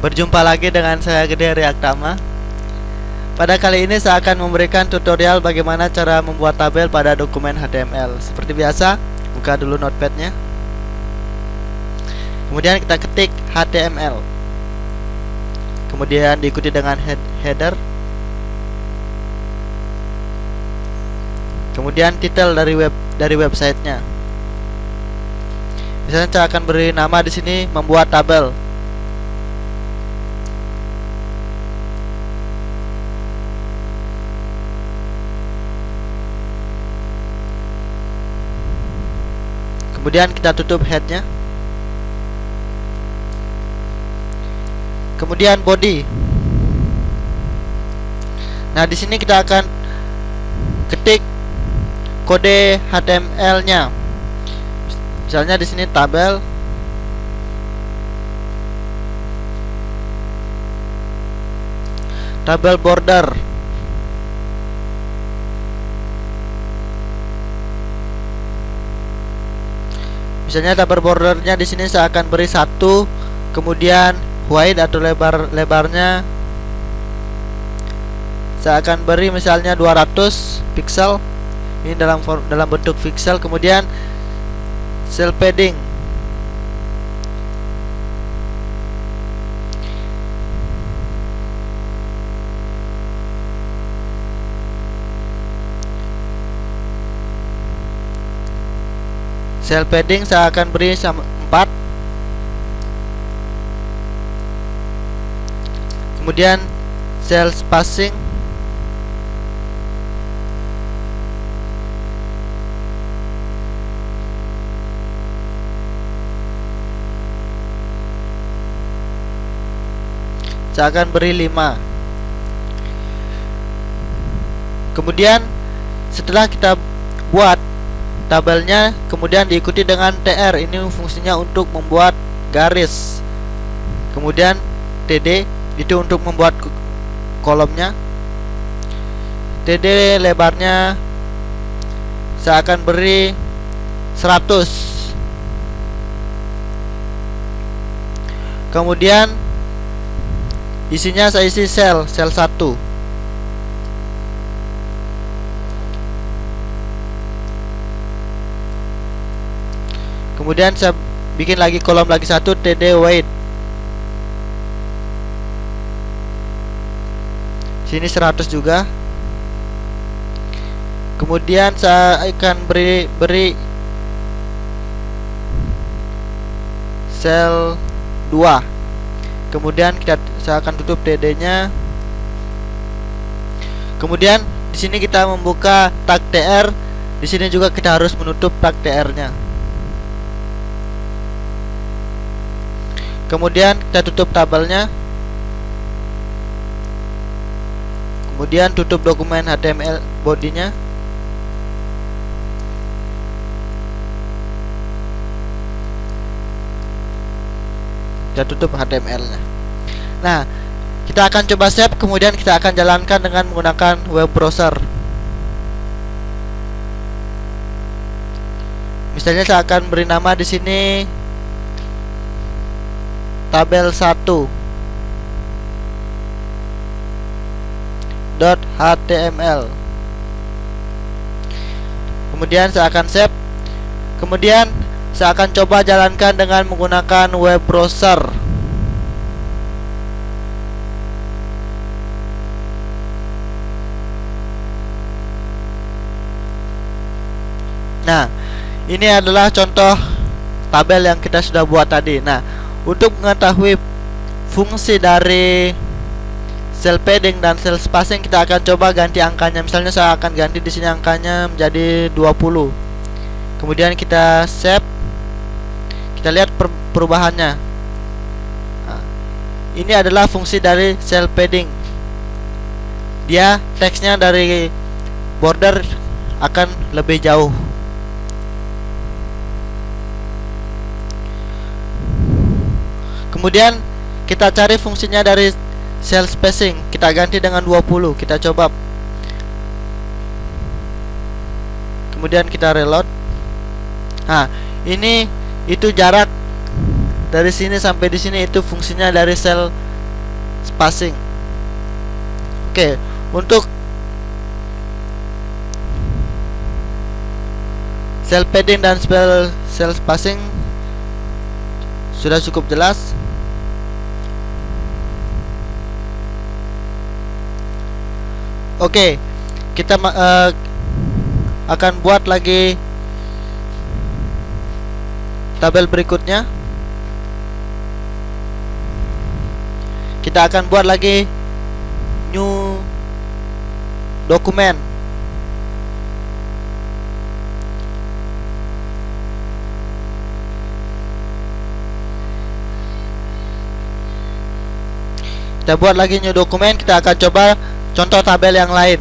Berjumpa lagi dengan saya Gede Riaktama. Pada kali ini saya akan memberikan tutorial bagaimana cara membuat tabel pada dokumen HTML. Seperti biasa, buka dulu notepadnya. Kemudian kita ketik HTML. Kemudian diikuti dengan header. Kemudian titel dari websitenya. Misalnya saya akan beri nama di sini membuat tabel. Kemudian kita tutup headnya. Kemudian body. Nah, di sini kita akan ketik kode HTML-nya. Misalnya di sini tabel. Tabel border. Misalnya tabel bordernya di sini saya akan beri 1, kemudian width atau lebarnya saya akan beri misalnya 200 pixel. Ini dalam bentuk pixel. Kemudian cell padding. Cell padding saya akan beri 4. Kemudian cell spacing saya akan beri 5. Kemudian setelah kita buat tabelnya, kemudian diikuti dengan TR. Ini fungsinya untuk membuat garis. Kemudian TD itu untuk membuat kolomnya. TD lebarnya saya akan beri 100. Kemudian isinya saya isi sel 1. Kemudian saya bikin lagi kolom lagi 1, TD weight. Sini 100 juga. Kemudian saya akan beri sel 2. Kemudian saya akan tutup TD-nya. Kemudian di sini kita membuka tag TR. Di sini juga kita harus menutup tag TR-nya. Kemudian kita tutup tabelnya. Kemudian tutup dokumen HTML bodinya. Kita tutup HTML-nya. Nah, kita akan coba save. Kemudian kita akan jalankan dengan menggunakan web browser. Misalnya saya akan beri nama di sini tabel 1 .html. Kemudian saya akan save. Kemudian saya akan coba jalankan dengan menggunakan web browser. Nah, ini adalah contoh tabel yang kita sudah buat tadi. Nah, untuk mengetahui fungsi dari cell padding dan cell spacing, kita akan coba ganti angkanya. Misalnya saya akan ganti di sini angkanya menjadi 20. Kemudian kita save. Kita lihat perubahannya. Nah, ini adalah fungsi dari cell padding. Dia teksnya dari border akan lebih jauh. Kemudian kita cari fungsinya dari cell spacing. Kita ganti dengan 20. Kita coba. Kemudian kita reload. Nah, ini itu jarak dari sini sampai di sini, itu fungsinya dari cell spacing. Oke, untuk cell padding dan cell spacing sudah cukup jelas. Oke, kita akan buat lagi tabel berikutnya. Kita akan buat lagi new dokumen. Kita buat lagi new dokumen. Kita akan coba contoh tabel yang lain.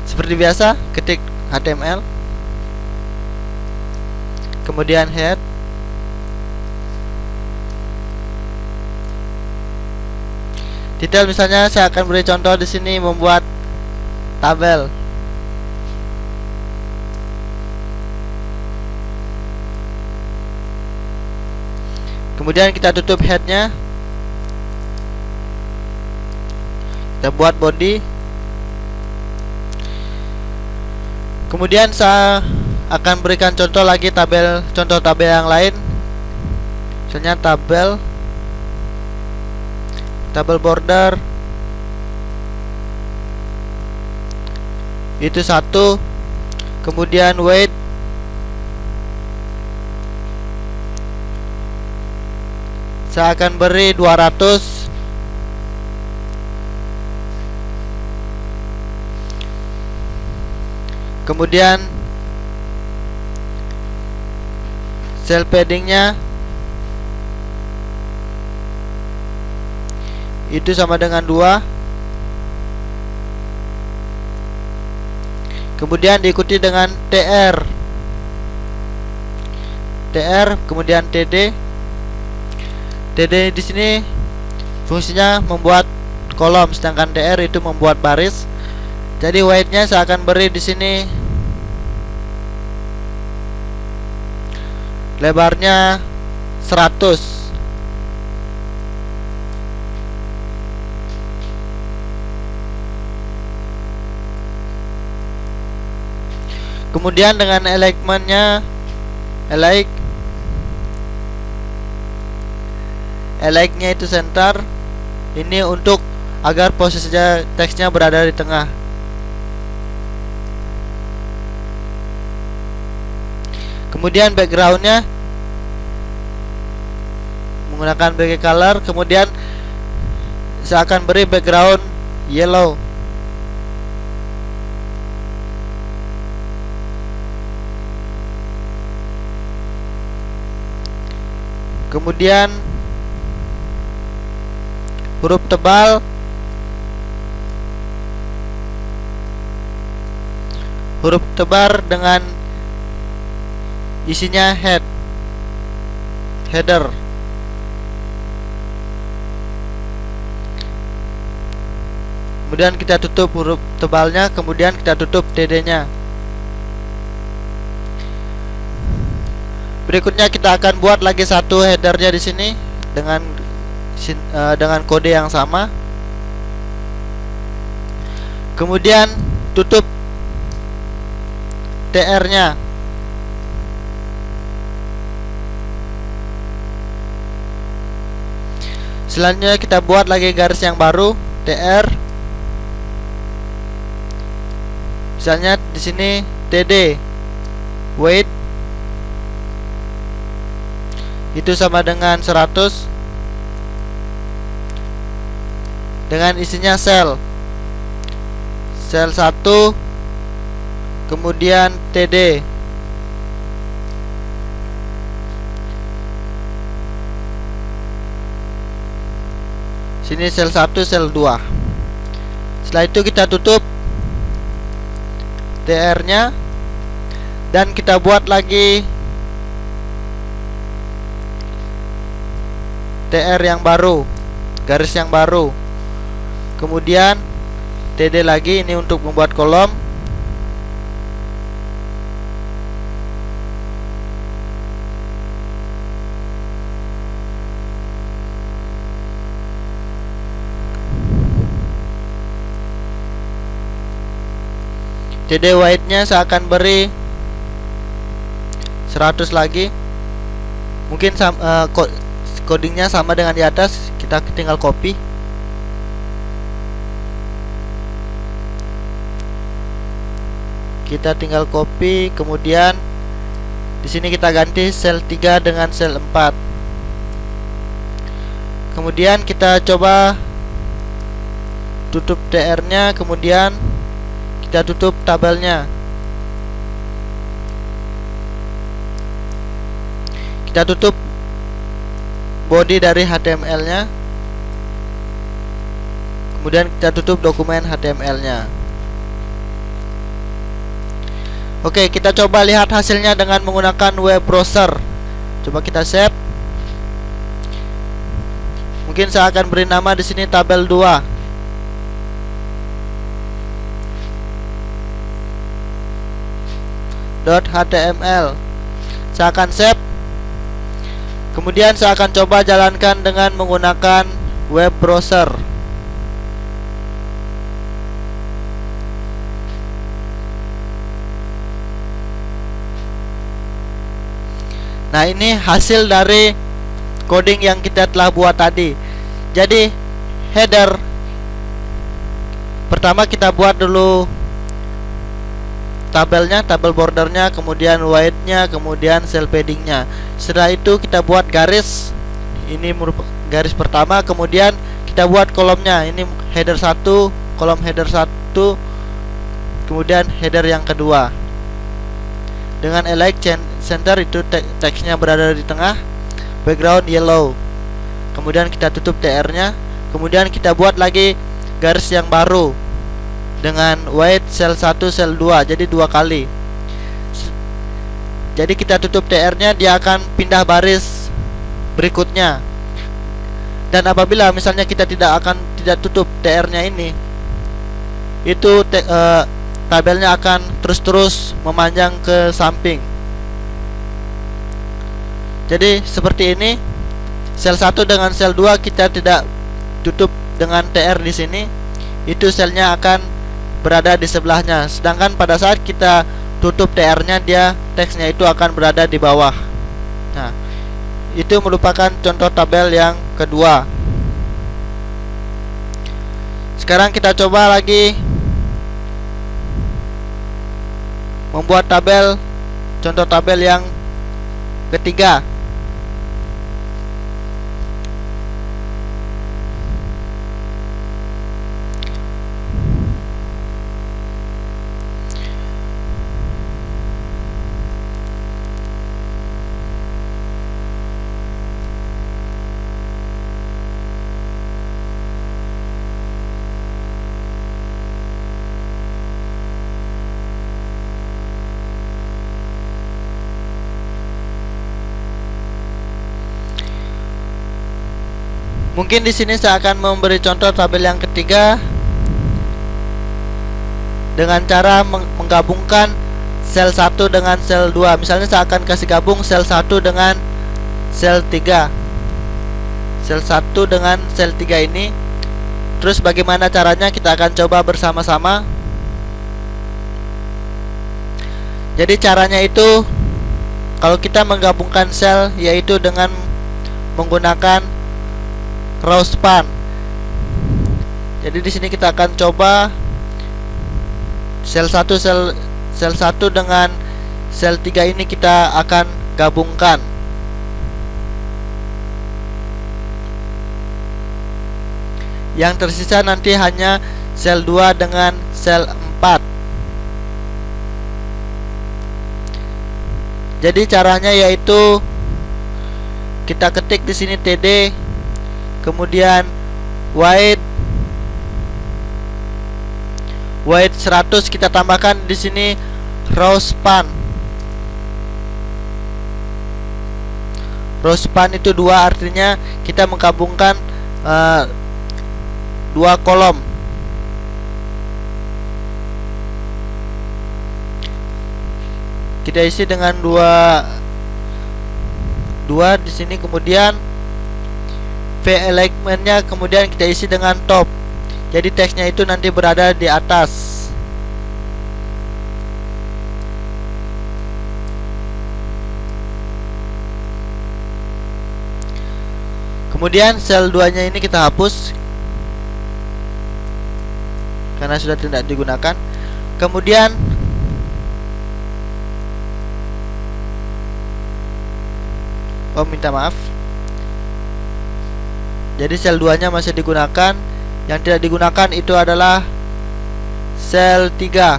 Seperti biasa, ketik HTML, kemudian head, detail. Misalnya saya akan beri contoh di sini membuat tabel. Kemudian kita tutup headnya. Kita buat body. Kemudian saya akan berikan contoh lagi contoh tabel yang lain. Misalnya tabel border itu 1. Kemudian weight saya akan beri 200. Kemudian cell paddingnya itu sama dengan 2. Kemudian diikuti dengan TR, kemudian TD. TD di sini fungsinya membuat kolom, sedangkan TR itu membuat baris. Jadi weight-nya saya akan beri di sini lebarnya 100. Kemudian dengan alignment-nya, align-nya itu center. Ini untuk agar posisinya teksnya berada di tengah. Kemudian backgroundnya menggunakan background color. Kemudian saya akan beri background yellow. Kemudian huruf tebal, dengan isinya header. Kemudian kita tutup huruf tebalnya, kemudian kita tutup TD-nya. Berikutnya kita akan buat lagi satu headernya di sini dengan kode yang sama. Kemudian tutup TR-nya. Selanjutnya kita buat lagi garis yang baru, TR. Misalnya di sini TD, weight itu sama dengan 100, dengan isinya sel 1, kemudian TD. Sini sel 1, sel 2. Setelah itu kita tutup TR-nya dan kita buat lagi TR yang baru, garis yang baru. Kemudian TD lagi, ini untuk membuat kolom. TD wide-nya saya akan beri 100 lagi. Mungkin codingnya sama dengan di atas, kita tinggal copy. Kemudian di sini kita ganti sel 3 dengan sel 4. Kemudian kita coba tutup TR-nya, kemudian kita tutup tabelnya. Kita tutup body dari HTML-nya. Kemudian kita tutup dokumen HTML-nya. Oke, kita coba lihat hasilnya dengan menggunakan web browser. Coba kita save. Mungkin saya akan beri nama di sini tabel 2. .html. Saya akan save. Kemudian saya akan coba jalankan dengan menggunakan web browser. Nah, ini hasil dari coding yang kita telah buat tadi. Jadi header pertama kita buat dulu tabelnya, tabel bordernya, kemudian width-nya, kemudian cell padding-nya. Setelah itu kita buat garis. Ini merupakan garis pertama, kemudian kita buat kolomnya. Ini header 1, kolom header 1, kemudian header yang kedua. Dengan align center, itu teksnya berada di tengah, background yellow. Kemudian kita tutup TR-nya. Kemudian kita buat lagi garis yang baru dengan width sel 1 sel 2, jadi 2 kali. Jadi kita tutup TR-nya, dia akan pindah baris berikutnya. Dan apabila misalnya kita tidak tutup TR-nya ini, itu tabelnya akan terus memanjang ke samping. Jadi seperti ini. Sel 1 dengan sel 2 kita tidak tutup dengan TR di sini. Itu selnya akan berada di sebelahnya. Sedangkan pada saat kita tutup TR-nya, dia teksnya itu akan berada di bawah. Nah, itu merupakan contoh tabel yang kedua. Sekarang kita coba lagi membuat tabel, contoh tabel yang ketiga. Mungkin di sini saya akan memberi contoh tabel yang ketiga dengan cara menggabungkan sel 1 dengan sel 2. Misalnya saya akan kasih gabung sel 1 dengan sel 3. Sel 1 dengan sel 3 ini. Terus bagaimana caranya, kita akan coba bersama-sama. Jadi caranya itu, kalau kita menggabungkan sel, yaitu dengan menggunakan row span. Jadi di sini kita akan coba sel 1 dengan sel 3 ini kita akan gabungkan. Yang tersisa nanti hanya sel 2 dengan sel 4. Jadi caranya yaitu kita ketik di sini TD, kemudian width 100, kita tambahkan di sini row span. Row span itu 2, artinya kita menggabungkan 2 kolom. Kita isi dengan 2 di sini, kemudian V alignment-nya kemudian kita isi dengan top. Jadi teksnya itu nanti berada di atas. Kemudian sel 2 nya ini kita hapus karena sudah tidak digunakan. Kemudian minta maaf. Jadi sel 2 nya masih digunakan. Yang tidak digunakan itu adalah sel 3.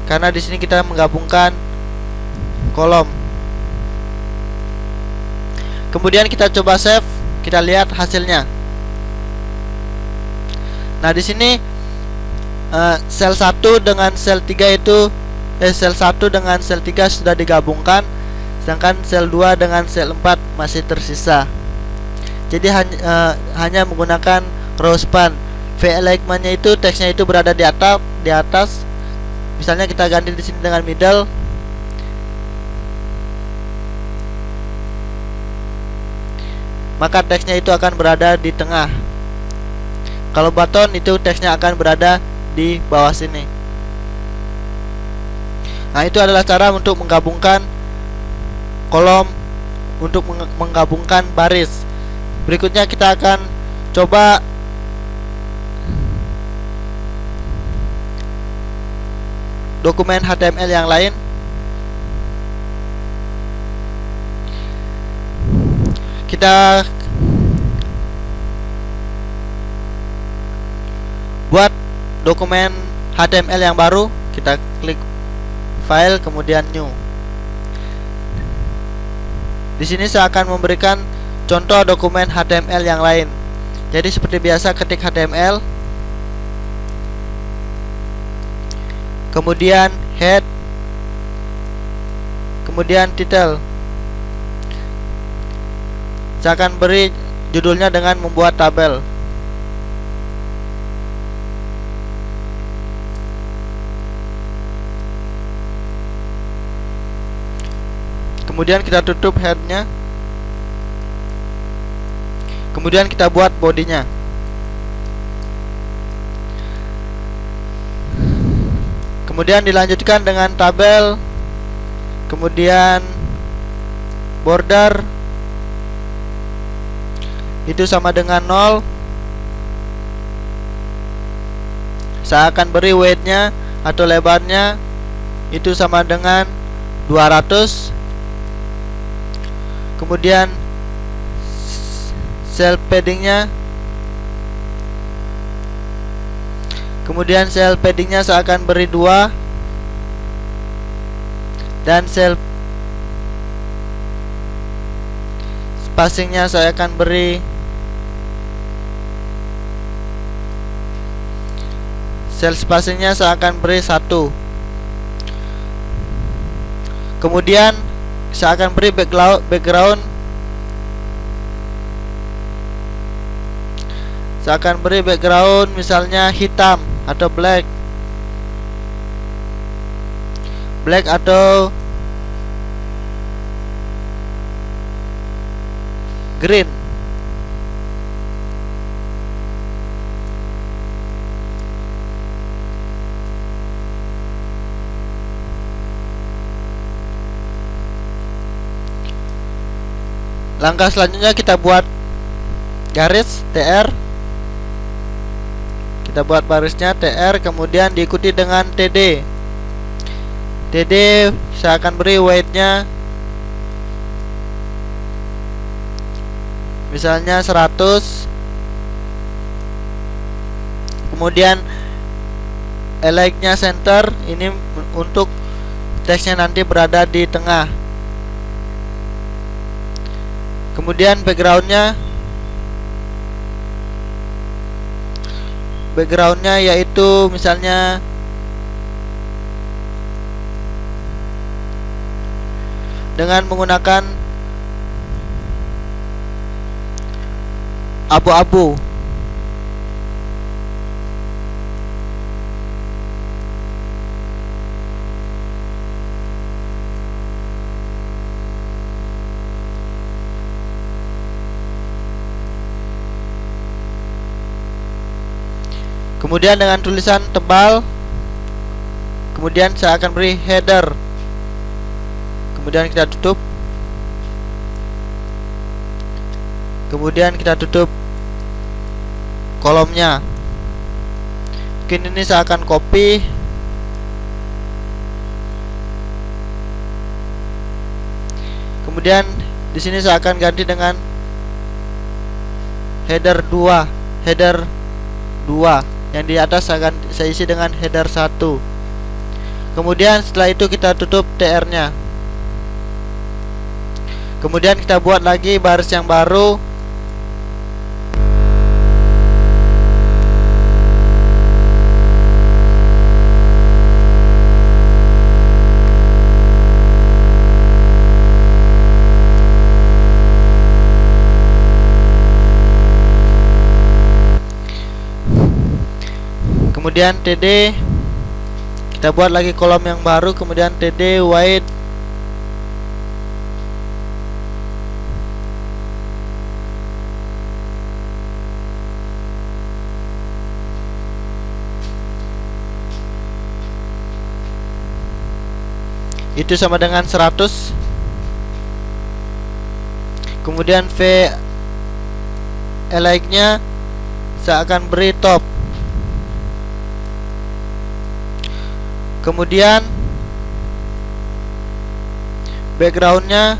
Karena di sini kita menggabungkan kolom. Kemudian kita coba save, kita lihat hasilnya. Nah, di sini sel 1 dengan sel 3 itu sel 1 dengan sel 3 sudah digabungkan, sedangkan sel 2 dengan sel 4 masih tersisa. Jadi hanya menggunakan row span. V-alignment-nya itu teksnya itu berada di atas. Misalnya kita ganti di sini dengan middle. Maka teksnya itu akan berada di tengah. Kalau button itu teksnya akan berada di bawah sini. Nah, itu adalah cara untuk menggabungkan kolom, untuk menggabungkan baris. Berikutnya kita akan coba dokumen HTML yang lain. Kita buat dokumen HTML yang baru. Kita klik file, kemudian new. Di sini saya akan memberikan contoh dokumen HTML yang lain. Jadi seperti biasa, ketik HTML, kemudian head, kemudian title. Saya akan beri judulnya dengan membuat tabel. Kemudian kita tutup headnya. Kemudian kita buat bodinya. Kemudian dilanjutkan dengan tabel, kemudian border itu sama dengan 0. Saya akan beri weight-nya atau lebarnya itu sama dengan 200. Kemudian sel paddingnya, saya akan beri 2, dan sel spacingnya saya akan beri 1. Kemudian saya akan beri background. Saya akan beri background misalnya hitam atau black atau green. Langkah selanjutnya kita buat garis TR. Kita buat barisnya TR, kemudian diikuti dengan TD. TD saya akan beri weight-nya misalnya 100. Kemudian align-nya center, ini untuk teksnya nanti berada di tengah. Kemudian backgroundnya yaitu misalnya dengan menggunakan abu-abu. Kemudian dengan tulisan tebal. Kemudian saya akan beri header. Kemudian kita tutup. Kemudian kita tutup kolomnya. Mungkin ini saya akan copy. Kemudian di sini saya akan ganti dengan header 2. Yang di atas saya isi dengan header 1. Kemudian setelah itu kita tutup tr-nya. Kemudian kita buat lagi baris yang baru. Kemudian td, kita buat lagi kolom yang baru. Kemudian td wide itu sama dengan 100. Kemudian v like-nya saya akan beri top. Kemudian backgroundnya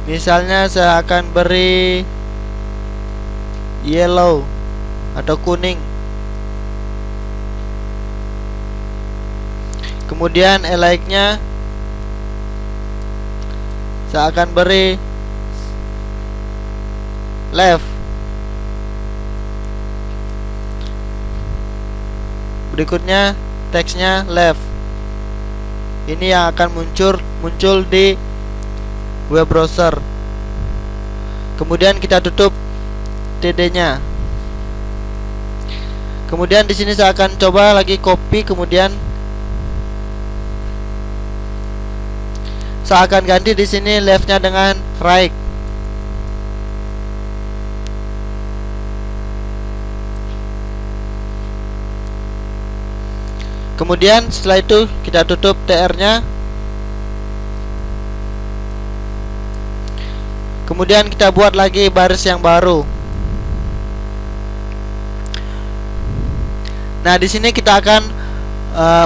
misalnya saya akan beri yellow atau kuning. Kemudian like-nya saya akan beri left. Berikutnya teksnya left. Ini yang akan muncul di web browser. Kemudian kita tutup td-nya. Kemudian di sini saya akan coba lagi copy. Kemudian saya akan ganti di sini left-nya dengan right. Kemudian setelah itu kita tutup tr-nya. Kemudian kita buat lagi baris yang baru. Nah, di sini kita akan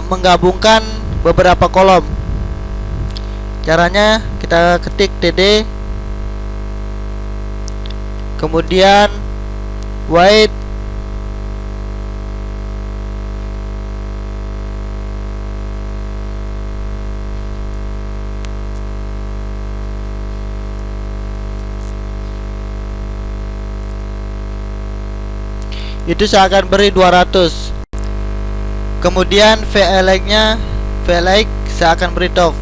menggabungkan beberapa kolom. Caranya kita ketik td, kemudian wide, itu saya akan beri 200. Kemudian like-nya saya akan beri top.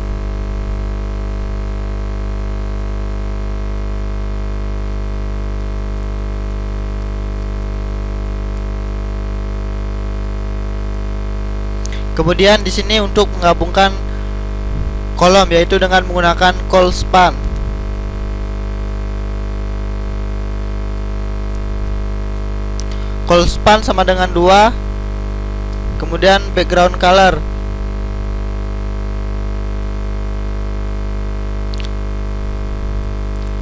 Kemudian di sini untuk menggabungkan kolom, yaitu dengan menggunakan call span. Call span sama dengan 2. Kemudian background color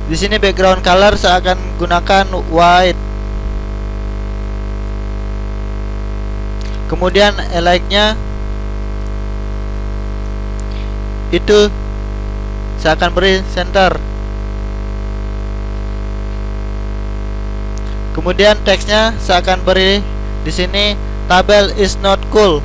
di sini background color saya akan gunakan white. Kemudian like-nya itu saya akan beri center. Kemudian teksnya saya akan beri di sini tabel is not cool.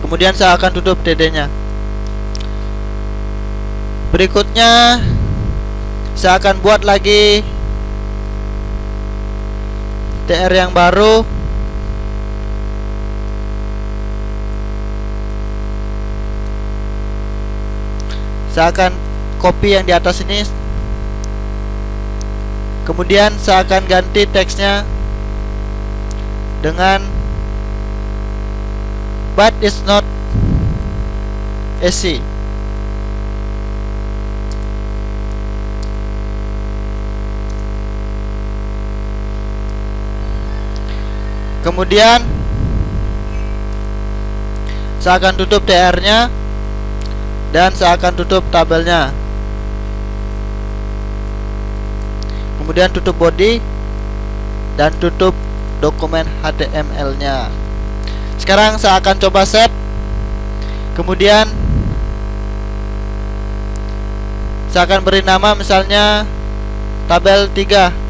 Kemudian saya akan tutup td-nya. Berikutnya saya akan buat lagi tr yang baru. Saya akan copy yang di atas ini. Kemudian saya akan ganti teksnya dengan but it's not easy. Kemudian saya akan tutup TR-nya dan saya akan tutup tabelnya. Kemudian tutup body dan tutup dokumen HTML-nya. Sekarang saya akan coba save. Kemudian saya akan beri nama misalnya tabel 3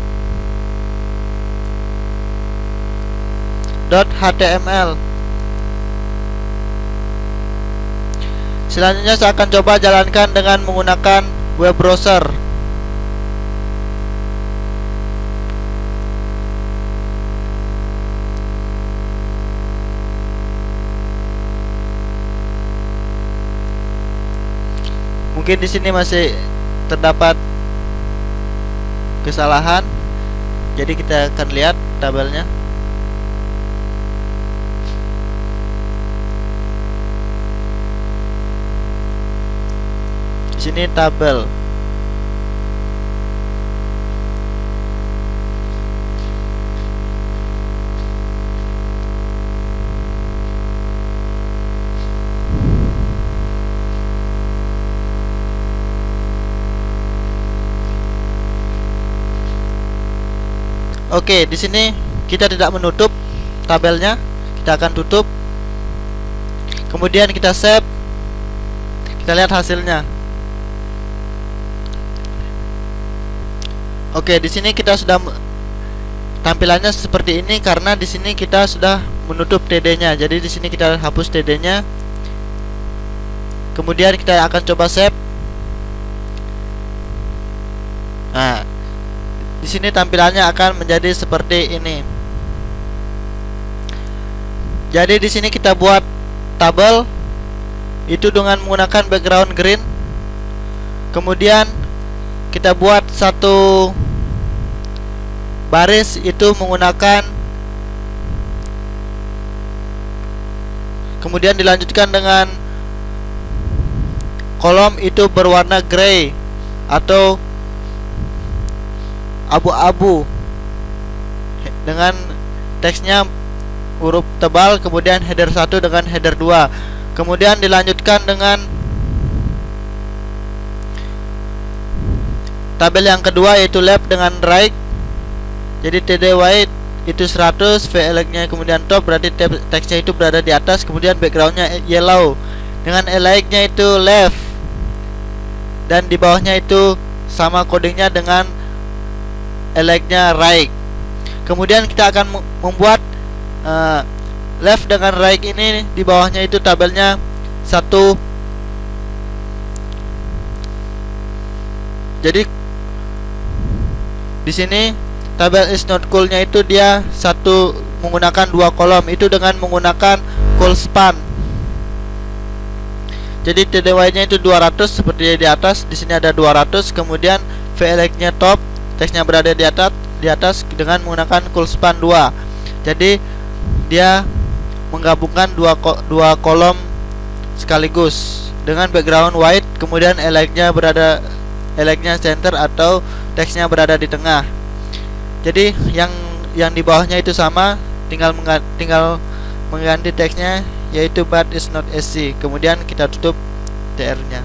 .html. Selanjutnya saya akan coba jalankan dengan menggunakan web browser. Mungkin di sini masih terdapat kesalahan, jadi kita akan lihat tabelnya. Di sini tabel. Oke, di sini kita tidak menutup tabelnya, kita akan tutup. Kemudian kita save. Kita lihat hasilnya. Oke, di sini kita sudah tampilannya seperti ini karena di sini kita sudah menutup TD-nya. Jadi di sini kita hapus TD-nya. Kemudian kita akan coba save. Nah, di sini tampilannya akan menjadi seperti ini. Jadi di sini kita buat tabel itu dengan menggunakan background green. Kemudian kita buat satu baris itu menggunakan, kemudian dilanjutkan dengan kolom itu berwarna grey atau abu-abu dengan teksnya huruf tebal, kemudian header 1 dengan header 2. Kemudian dilanjutkan dengan tabel yang kedua yaitu left dengan right. Jadi TD white itu 100, VLX-nya kemudian top, berarti teksnya itu berada di atas. Kemudian backgroundnya yellow dengan LX-nya itu left, dan di bawahnya itu sama codingnya dengan LX-nya right. Kemudian kita akan membuat left dengan right ini, di bawahnya itu tabelnya 1. Jadi di sini tabel is not cool-nya itu dia satu menggunakan 2 kolom itu dengan menggunakan cool span. Jadi TDY-nya itu 200 seperti di atas. Di sini ada 200. Kemudian VLX-nya top, teksnya berada di atas dengan menggunakan cool span 2. Jadi dia menggabungkan dua kolom sekaligus dengan background white. Kemudian LX-nya center atau teksnya berada di tengah. Jadi yang di bawahnya itu sama, tinggal mengganti teksnya yaitu but is not SC. Kemudian kita tutup TR-nya.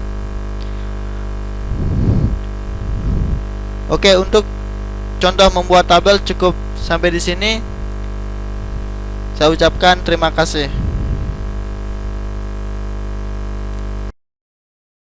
Oke, untuk contoh membuat tabel cukup sampai di sini. Saya ucapkan terima kasih.